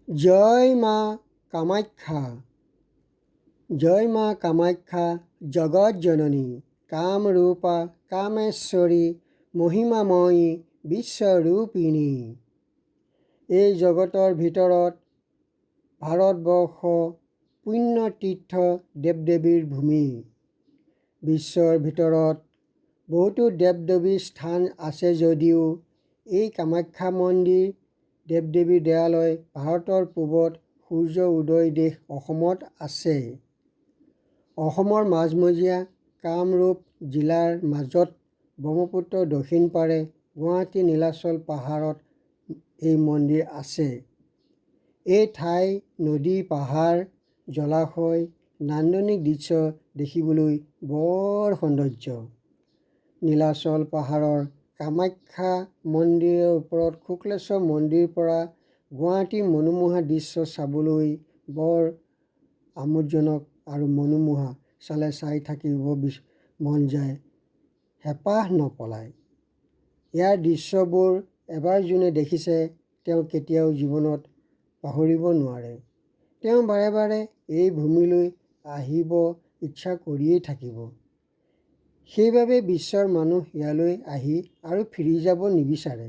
জয় মা কামাখ্যা। জয় মা কামাখ্যা জগৎ জননী কামৰূপা কামেশ্বৰী মহিমাময়ী বিশ্বৰূপিণী। এই জগতৰ ভিতৰত ভাৰতবৰ্ষ পুণ্যতীৰ্থ দেৱ দেৱীৰ ভূমি। বিশ্বৰ ভিতৰত বহুতো দেৱ দেৱীৰ স্থান আছে যদিও এই কামাখ্যা মন্দিৰ দেৱ দেৱীৰ দেৱালয় ভাৰতৰ পূবত সূৰ্য উদয় দেশ অসমত আছে। অসমৰ মাজমজিয়া কামৰূপ জিলাৰ মাজত ব্ৰহ্মপুত্ৰৰ দক্ষিণ পাৰে গুৱাহাটী নীলাচল পাহাৰত এই মন্দিৰ আছে। এই ঠাই নদী পাহাৰ জলাশয় নান্দনিক দৃশ্য দেখিবলৈ বৰ সৌন্দৰ্য। নীলাচল পাহাৰৰ কামাখ্যা মন্দিৰৰ ওপৰত শুক্লেশ্বৰ মন্দিৰৰ পৰা গুৱাহাটীৰ মনোমোহা দৃশ্য চাবলৈ বৰ আমোদজনক আৰু মনোমোহা। চাই থাকিব মন যায়, হেঁপাহ নপলায়। ইয়াৰ দৃশ্যবোৰ এবাৰ যোনে দেখিছে তেওঁ কেতিয়াও জীৱনত পাহৰিব নোৱাৰে। তেওঁ বাৰে বাৰে এই ভূমিলৈ আহিব ইচ্ছা কৰিয়েই থাকিব। সেইবাবে বিশ্বৰ মানুহ ইয়ালৈ আহি আৰু ফিৰি যাব নিবিচাৰে।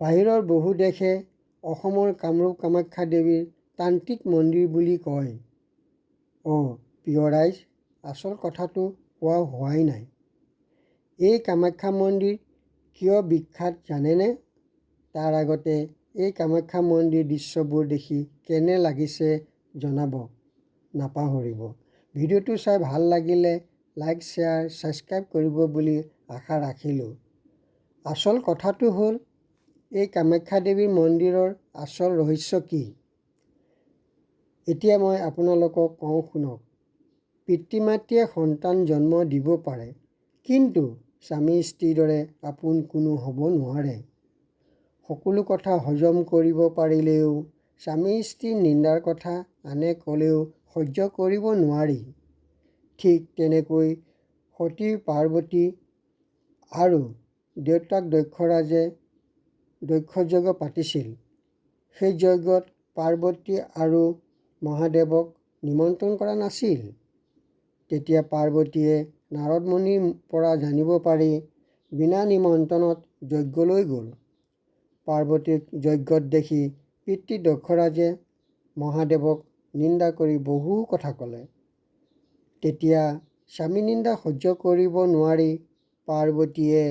বাহিৰৰ বহু দেশে অসমৰ কামৰূপ কামাখ্যা দেৱীৰ তান্ত্ৰিক মন্দিৰ বুলি কয়। প্ৰিয় ৰাইজ, আচল কথাটো কোৱা হোৱাই নাই। এই কামাখ্যা মন্দিৰ কিয় বিখ্যাত জানেনে? তাৰ আগতে এই কামাখ্যা মন্দিৰ দৃশ্যবোৰ দেখি কেনে লাগিছে জনাব নাপাহৰিব। ভিডিঅ'টো চাই ভাল লাগিলে লাইক শ্বেয়াৰ ছাবস্ক্ৰাইব কৰিব বুলি আশা ৰাখিলোঁ। আচল কথাটো হ'ল এই কামাখ্যা দেৱীৰ মন্দিৰৰ আচল ৰহস্য কি? এতিয়া মই আপোনালোকক কওঁ শুনক। পিতৃ মাতৃয়ে সন্তান জন্ম দিব পাৰে, কিন্তু স্বামী স্ত্ৰীৰ দৰে আপোন কোনো হ'ব নোৱাৰে। সকলো কথা হজম কৰিব পাৰিলেও স্বামী স্ত্ৰীৰ নিন্দাৰ কথা আনে ক'লেও সহ্য কৰিব নোৱাৰি। ঠিক তেনেকৈ সতী পাৰ্বতী আৰু দেউতাক দক্ষৰাজে দক্ষযজ্ঞ পাতিছিল। সেই যজ্ঞত পাৰ্বতী আৰু মহাদেৱক নিমন্ত্ৰণ কৰা নাছিল। তেতিয়া পাৰ্বতীয়ে নাৰদ মুনিৰ পৰা জানিব পাৰি বিনা নিমন্ত্ৰণত যজ্ঞলৈ গ'ল। পাৰ্বতীক যজ্ঞত দেখি পিতৃ দক্ষৰাজে মহাদেৱক নিন্দা কৰি বহু কথা ক'লে। তেতিয়া স্বামী নিন্দা সহ্য কৰিব নোৱাৰি পাৰ্বতীয়ে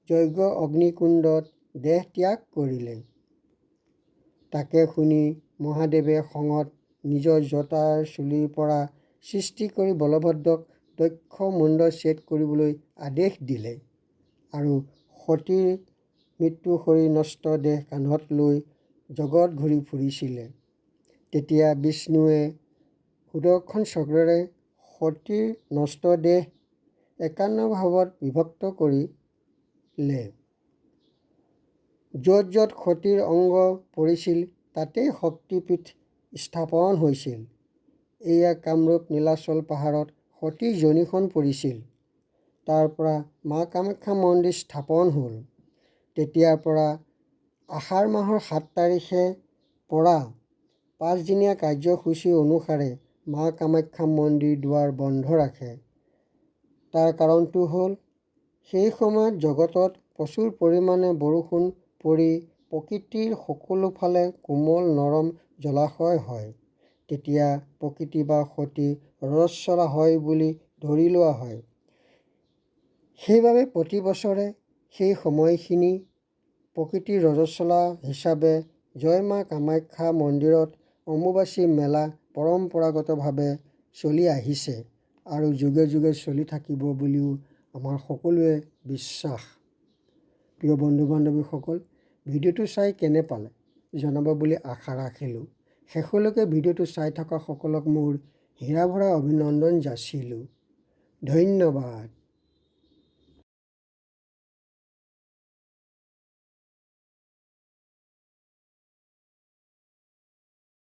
যজ্ঞ অগ্নিকুণ্ডত দেহ ত্যাগ কৰিলে। তাকে শুনি মহাদেৱে খঙত নিজৰ জটাৰ চুলিৰ পৰা সৃষ্টি কৰি বলভদ্ৰক দক্ষ মুণ্ড ছেদ কৰিবলৈ আদেশ দিলে আৰু সতীৰ মৃত্যু শৰীৰ নষ্ট দেহ কান্ধত লৈ জগত ঘূৰি ফুৰিছিলে। তেতিয়া বিষ্ণুৱে সুদৰ্শন চক্ৰেৰে সতীৰ নষ্ট দেহ 51 ভাগত বিভক্ত কৰিলে। য'ত য'ত সতীৰ অংগ পৰিছিল তাতেই শক্তিপীঠ স্থাপন হৈছিল। এয়া কামৰূপ নীলাচল পাহাৰত সতীৰ যোনিখন পৰিছিল। তাৰ পৰা মা কামাখ্যা মন্দিৰ স্থাপন হ'ল। তেতিয়াৰ পৰা আহাৰ মাহৰ 7 তাৰিখে পৰা 5 দিনীয়া কাৰ্যসূচী অনুসাৰে মা কামাখ্যা মন্দিৰ দুৱাৰ বন্ধ ৰাখে। তাৰ কাৰণটো হ'ল সেই সময়ত জগতত প্ৰচুৰ পৰিমাণে বৰষুণ পৰি প্ৰকৃতিৰ সকলো ফালে কোমল নৰম জলাশয় হয়। তেতিয়া প্ৰকৃতি বা সতী ৰজস্বলা হয় বুলি ধৰি লোৱা হয়। সেইবাবে প্ৰতি বছৰে সেই সময়খিনি প্ৰকৃতিৰ ৰজস্বলা হিচাপে জয় মা কামাখ্যা মন্দিৰত অম্বুবাচী মেলা পৰম্পৰাগতভাৱে চলি আহিছে আৰু যুগে যুগে চলি থাকিব বুলিও আমাৰ সকলোৰে বিশ্বাস। প্ৰিয় বন্ধু বান্ধৱীসকল, ভিডিঅ'টো চাই কেনে পালে জনাব বুলি আশা ৰাখিলোঁ। শেষলৈকে ভিডিঅ'টো চাই থকা সকলক মোৰ হীৰা ভৰা অভিনন্দন যাচিলোঁ। ধন্যবাদ।